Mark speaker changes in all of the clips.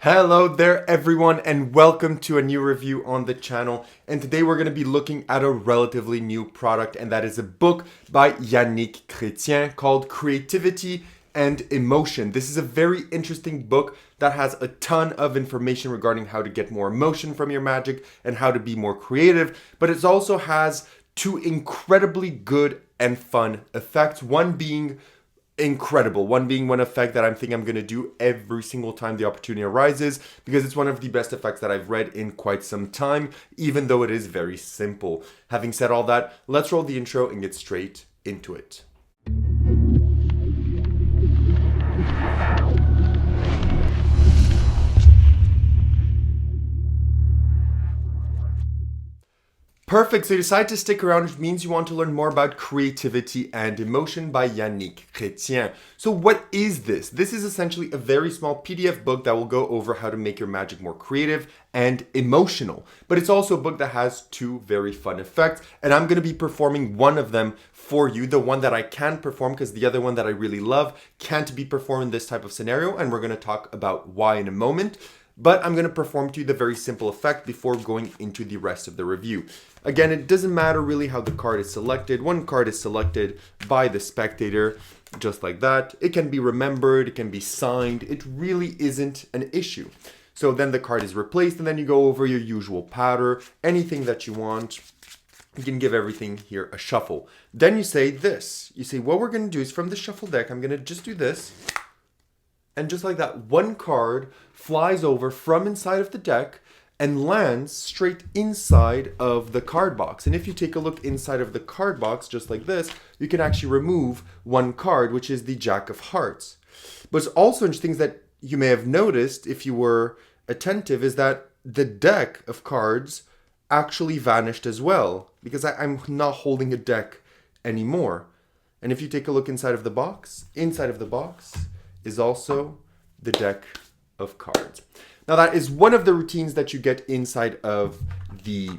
Speaker 1: Hello there everyone and welcome to a new review on the channel, and today we're going to be looking at a relatively new product, and that is a book by Yannick Chretien called Creativity and Emotion. This is a very interesting book that has a ton of information regarding how to get more emotion from your magic and how to be more creative, but it also has two incredibly good and fun effects, one being incredible. One being one effect that I'm going to do every single time the opportunity arises, because it's one of the best effects that I've read in quite some time, even though it is very simple. Having said all that, let's roll the intro and get straight into it. Perfect, so you decide to stick around, which means you want to learn more about Creativity and Emotion by Yannick Chretien. So what is this? This is essentially a very small PDF book that will go over how to make your magic more creative and emotional. But it's also a book that has two very fun effects, and I'm going to be performing one of them for you, the one that I can perform, because the other one that I really love can't be performed in this type of scenario, and we're going to talk about why in a moment. But I'm going to perform to you the very simple effect before going into the rest of the review. Again, it doesn't matter really how the card is selected. One card is selected by the spectator, just like that. It can be remembered, it can be signed. It really isn't an issue. So then the card is replaced, and then you go over your usual pattern, anything that you want. You can give everything here a shuffle. Then you say this. You say, what we're going to do is from the shuffle deck, I'm going to just do this. And just like that, one card flies over from inside of the deck and lands straight inside of the card box. And if you take a look inside of the card box, just like this, you can actually remove one card, which is the Jack of Hearts. But it's also interesting that you may have noticed, if you were attentive, is that the deck of cards actually vanished as well, because I'm not holding a deck anymore. And if you take a look inside of the box is also the deck of cards. Now that is one of the routines that you get inside of the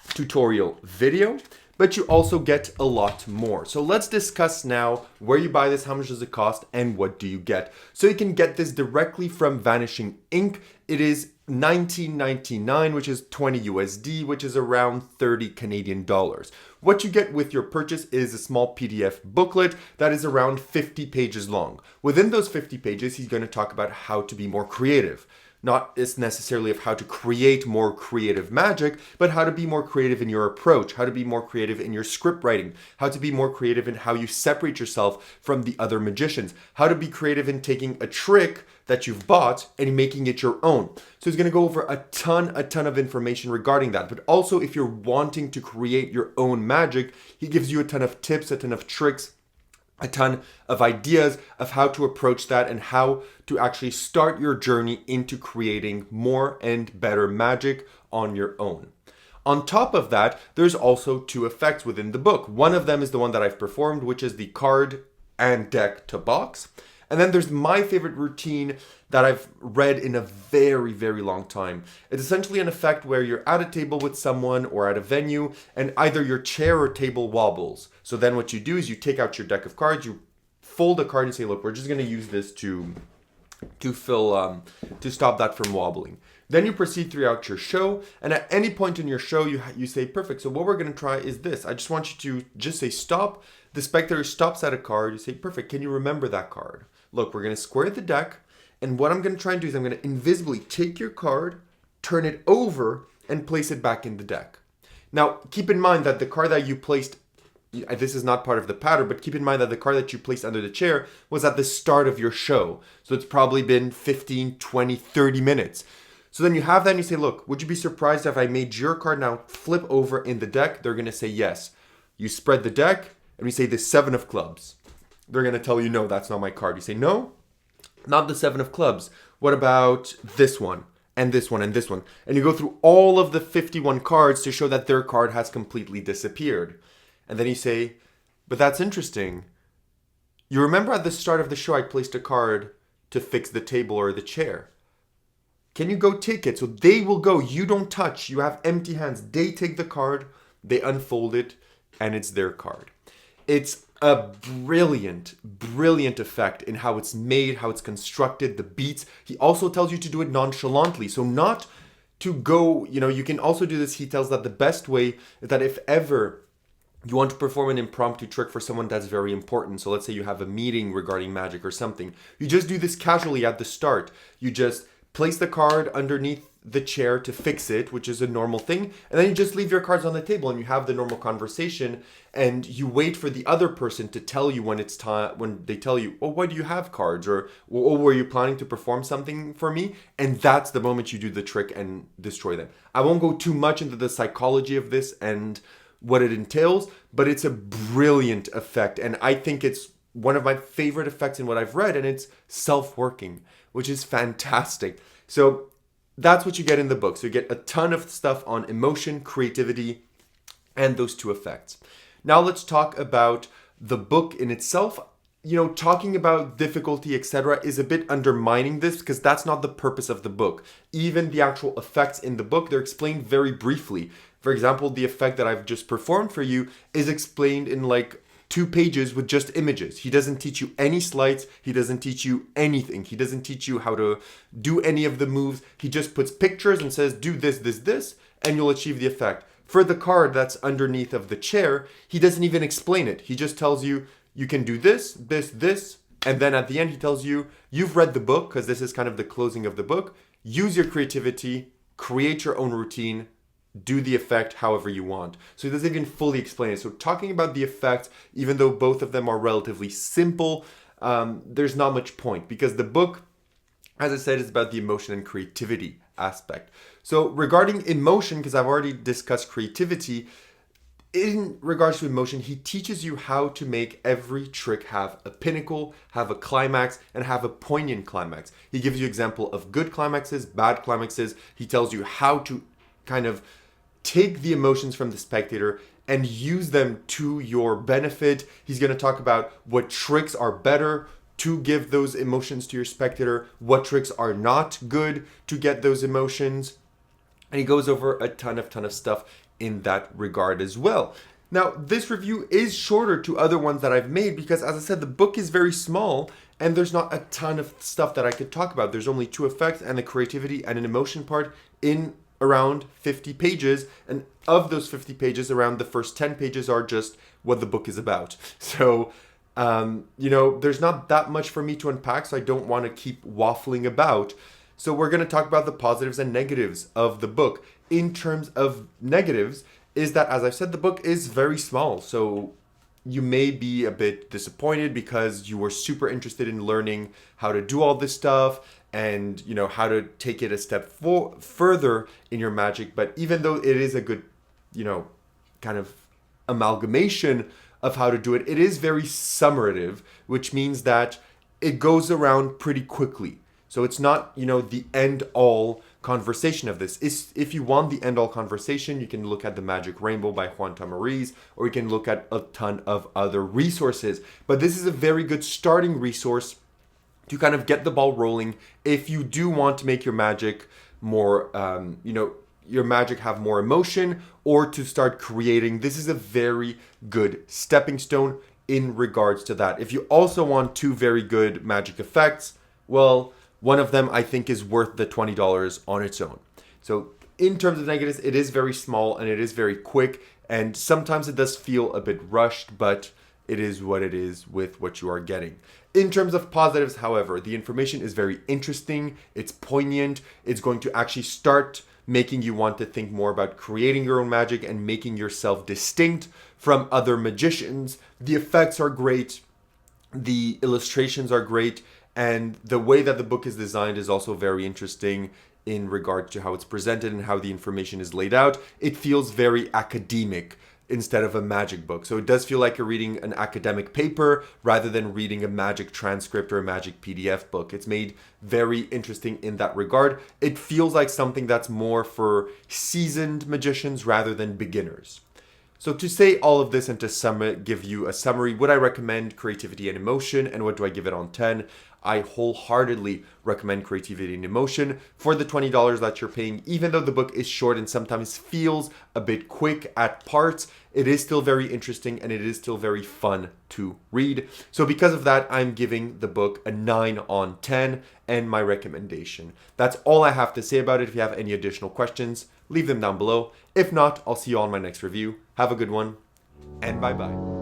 Speaker 1: tutorial video, but you also get a lot more. So let's discuss now where you buy this, how much does it cost, and what do you get. So you can get this directly from Vanishing Ink. It is $19.99, which is 20 USD, which is around 30 Canadian dollars. What you get with your purchase is a small PDF booklet that is around 50 pages long. Within those 50 pages, he's going to talk about how to be more creative. Not necessarily of how to create more creative magic, but how to be more creative in your approach, how to be more creative in your script writing, how to be more creative in how you separate yourself from the other magicians, how to be creative in taking a trick that you've bought and making it your own. So he's going to go over a ton of information regarding that. But also, if you're wanting to create your own magic, he gives you a ton of tips, a ton of tricks, a ton of ideas of how to approach that and how to actually start your journey into creating more and better magic on your own. On top of that, there's also two effects within the book. One of them is the one that I've performed, which is the card and deck to box. And then there's my favorite routine that I've read in a very long time. It's essentially an effect where you're at a table with someone or at a venue, and either your chair or table wobbles. So then what you do is you take out your deck of cards, you fold a card and say, look, we're just going to use this to stop that from wobbling. Then you proceed throughout your show, and at any point in your show, you say, perfect, so what we're going to try is this. I just want you to just say stop. The spectator stops at a card. You say, perfect, can you remember that card? Look, we're going to square the deck, and what I'm going to try and do is I'm going to invisibly take your card, turn it over, and place it back in the deck. Now, keep in mind that the card that you placed, this is not part of the pattern, but keep in mind that the card that you placed under the chair was at the start of your show. So it's probably been 15, 20, 30 minutes. So then you have that and you say, look, would you be surprised if I made your card now flip over in the deck? They're going to say yes. You spread the deck and we say the 7 of clubs. They're going to tell you, no, that's not my card. You say, no, not the 7 of clubs. What about this one and this one and this one? And you go through all of the 51 cards to show that their card has completely disappeared. And then you say, but that's interesting. You remember at the start of the show, I placed a card to fix the table or the chair. Can you go take it? So they will go. You don't touch. You have empty hands. They take the card, they unfold it, and it's their card. It's a brilliant effect in how it's made, how it's constructed, the beats. He also tells you to do it nonchalantly. So not to go, you can also do this. He tells that the best way is that if ever you want to perform an impromptu trick for someone that's very important. So let's say you have a meeting regarding magic or something. You just do this casually at the start. You just place the card underneath the chair to fix it, which is a normal thing. And then you just leave your cards on the table and you have the normal conversation and you wait for the other person to tell you when it's time, when they tell you, oh, why do you have cards? Or, oh, were you planning to perform something for me? And that's the moment you do the trick and destroy them. I won't go too much into the psychology of this and what it entails, but it's a brilliant effect. And I think it's one of my favorite effects in what I've read, and it's self-working, which is fantastic. So that's what you get in the book. So you get a ton of stuff on emotion, creativity, and those two effects. Now let's talk about the book in itself. Talking about difficulty, etc., is a bit undermining this because that's not the purpose of the book. Even the actual effects in the book, they're explained very briefly. For example, the effect that I've just performed for you is explained in like 2 pages with just images. He doesn't teach you any slides. He doesn't teach you anything. He doesn't teach you how to do any of the moves. He just puts pictures and says, do this, this, this, and you'll achieve the effect. For the card that's underneath of the chair, he doesn't even explain it. He just tells you, you can do this, this, this, and then at the end he tells you, you've read the book, because this is kind of the closing of the book. Use your creativity, create your own routine, do the effect however you want. So he doesn't even fully explain it. So talking about the effect, even though both of them are relatively simple, there's not much point because the book, as I said, is about the emotion and creativity aspect. So regarding emotion, because I've already discussed creativity, in regards to emotion, he teaches you how to make every trick have a pinnacle, have a climax, and have a poignant climax. He gives you example of good climaxes, bad climaxes. He tells you how to kind of take the emotions from the spectator and use them to your benefit. He's going to talk about what tricks are better to give those emotions to your spectator, what tricks are not good to get those emotions. And he goes over a ton of stuff in that regard as well. Now, this review is shorter to other ones that I've made because, as I said, the book is very small and there's not a ton of stuff that I could talk about. There's only 2 effects and the creativity and an emotion part in around 50 pages, and of those 50 pages, around the first 10 pages are just what the book is about. So, there's not that much for me to unpack, so I don't want to keep waffling about. So we're going to talk about the positives and negatives of the book. In terms of negatives, is that, as I've said, the book is very small, so you may be a bit disappointed because you were super interested in learning how to do all this stuff and how to take it a step further in your magic. But even though it is a good kind of amalgamation of how to do it, it is very summative, which means that it goes around pretty quickly. So it's not the end all conversation of this. If you want the end all conversation, you can look at The Magic Rainbow by Juan Tamariz, or you can look at a ton of other resources. But this is a very good starting resource to kind of get the ball rolling if you do want to make your magic more, your magic have more emotion, or to start creating. This is a very good stepping stone in regards to that. If you also want 2 very good magic effects, well, one of them I think is worth the $20 on its own. So in terms of negatives, it is very small and it is very quick, and sometimes it does feel a bit rushed, but it is what it is with what you are getting. In terms of positives, however, the information is very interesting, it's poignant, it's going to actually start making you want to think more about creating your own magic and making yourself distinct from other magicians. The effects are great, the illustrations are great, and the way that the book is designed is also very interesting in regard to how it's presented and how the information is laid out. It feels very academic instead of a magic book. So it does feel like you're reading an academic paper rather than reading a magic transcript or a magic PDF book. It's made very interesting in that regard. It feels like something that's more for seasoned magicians rather than beginners. So to say all of this and to give you a summary, would I recommend Creativity and Emotion, and what do I give it on 10? I wholeheartedly recommend Creativity and Emotion for the $20 that you're paying. Even though the book is short and sometimes feels a bit quick at parts, it is still very interesting and it is still very fun to read. So because of that, I'm giving the book a 9 on 10 and my recommendation. That's all I have to say about it. If you have any additional questions, leave them down below. If not, I'll see you on my next review. Have a good one and bye-bye.